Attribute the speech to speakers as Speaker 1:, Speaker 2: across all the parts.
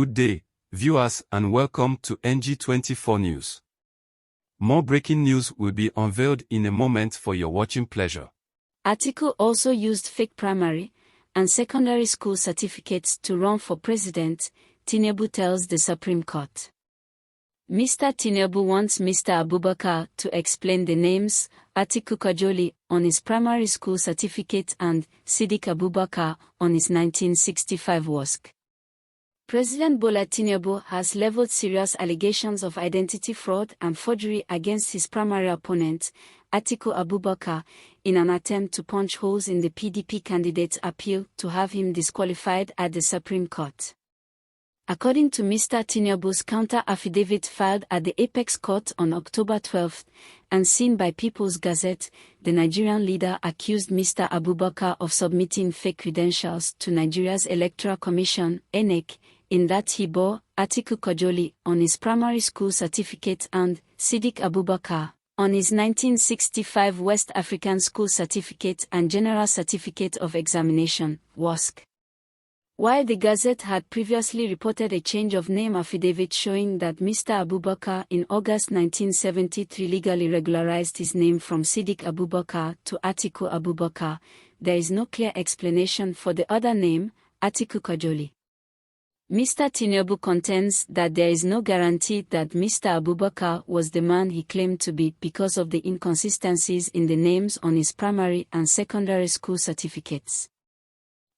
Speaker 1: Good day, viewers, and welcome to NG24 News. More breaking news will be unveiled in a moment for your watching pleasure.
Speaker 2: Atiku also used fake primary and secondary school certificates to run for president, Tinubu tells the Supreme Court. Mr. Tinubu wants Mr. Abubakar to explain the names Atiku Kajoli on his primary school certificate and Siddiq Abubakar on his 1965 WASC. President Bola Tinubu has leveled serious allegations of identity fraud and forgery against his primary opponent, Atiku Abubakar, in an attempt to punch holes in the PDP candidate's appeal to have him disqualified at the Supreme Court. According to Mr. Tinubu's counter-affidavit filed at the Apex Court on October 12 and seen by People's Gazette, the Nigerian leader accused Mr. Abubakar of submitting fake credentials to Nigeria's Electoral Commission, (INEC), in that he bore Atiku Kajoli on his primary school certificate and Siddiq Abubakar on his 1965 West African School Certificate and General Certificate of Examination, WASC. While the Gazette had previously reported a change of name affidavit showing that Mr. Abubakar in August 1973 legally regularized his name from Siddiq Abubakar to Atiku Abubakar, there is no clear explanation for the other name, Atiku Kajoli. Mr. Tinubu contends that there is no guarantee that Mr. Abubakar was the man he claimed to be because of the inconsistencies in the names on his primary and secondary school certificates.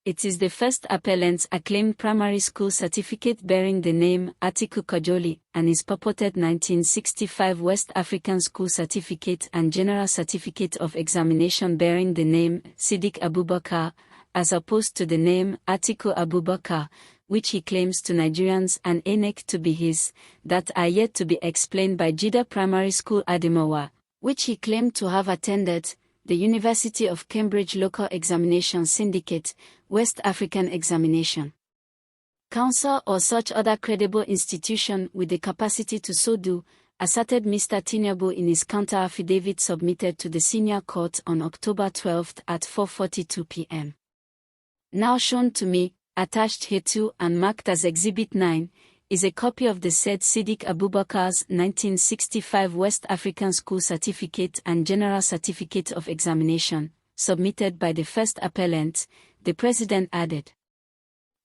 Speaker 2: It is the first appellant's acclaimed primary school certificate bearing the name Atiku Kajoli and his purported 1965 West African School Certificate and General Certificate of Examination bearing the name Siddiq Abubakar, as opposed to the name Atiku Abubakar, which he claims to Nigerians and INEC to be his, that are yet to be explained by Jida Primary School Adamawa, which he claimed to have attended, the University of Cambridge Local Examination Syndicate, West African Examination Council or such other credible institution with the capacity to so do, asserted Mr. Tinubu in his counter-affidavit submitted to the senior court on October 12 at 4:42 p.m. Now shown to me, attached hereto and marked as Exhibit 9, is a copy of the said Siddiq Abubakar's 1965 West African School Certificate and General Certificate of Examination, submitted by the first appellant, the President added.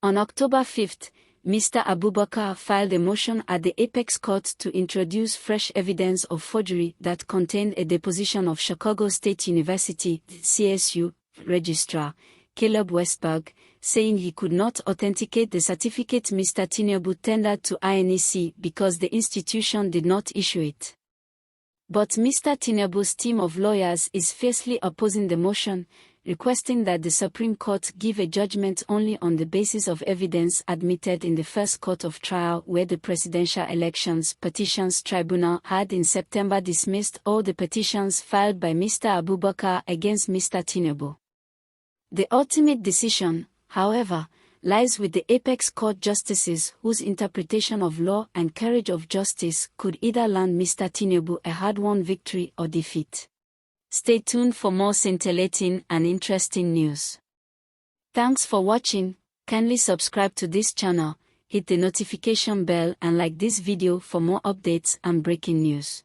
Speaker 2: On October 5, Mr. Abubakar filed a motion at the Apex Court to introduce fresh evidence of forgery that contained a deposition of Chicago State University, CSU, Registrar, Caleb Westberg, saying he could not authenticate the certificate Mr. Tinubu tendered to INEC because the institution did not issue it. But Mr. Tinubu's team of lawyers is fiercely opposing the motion, requesting that the Supreme Court give a judgment only on the basis of evidence admitted in the first court of trial where the Presidential Elections Petitions Tribunal had in September dismissed all the petitions filed by Mr. Abubakar against Mr. Tinubu. The ultimate decision, however, lies with the Apex Court justices whose interpretation of law and courage of justice could either land Mr. Tinubu a hard-won victory or defeat. Stay tuned for more scintillating and interesting news. Thanks for watching. Kindly subscribe to this channel, hit the notification bell and like this video for more updates and breaking news.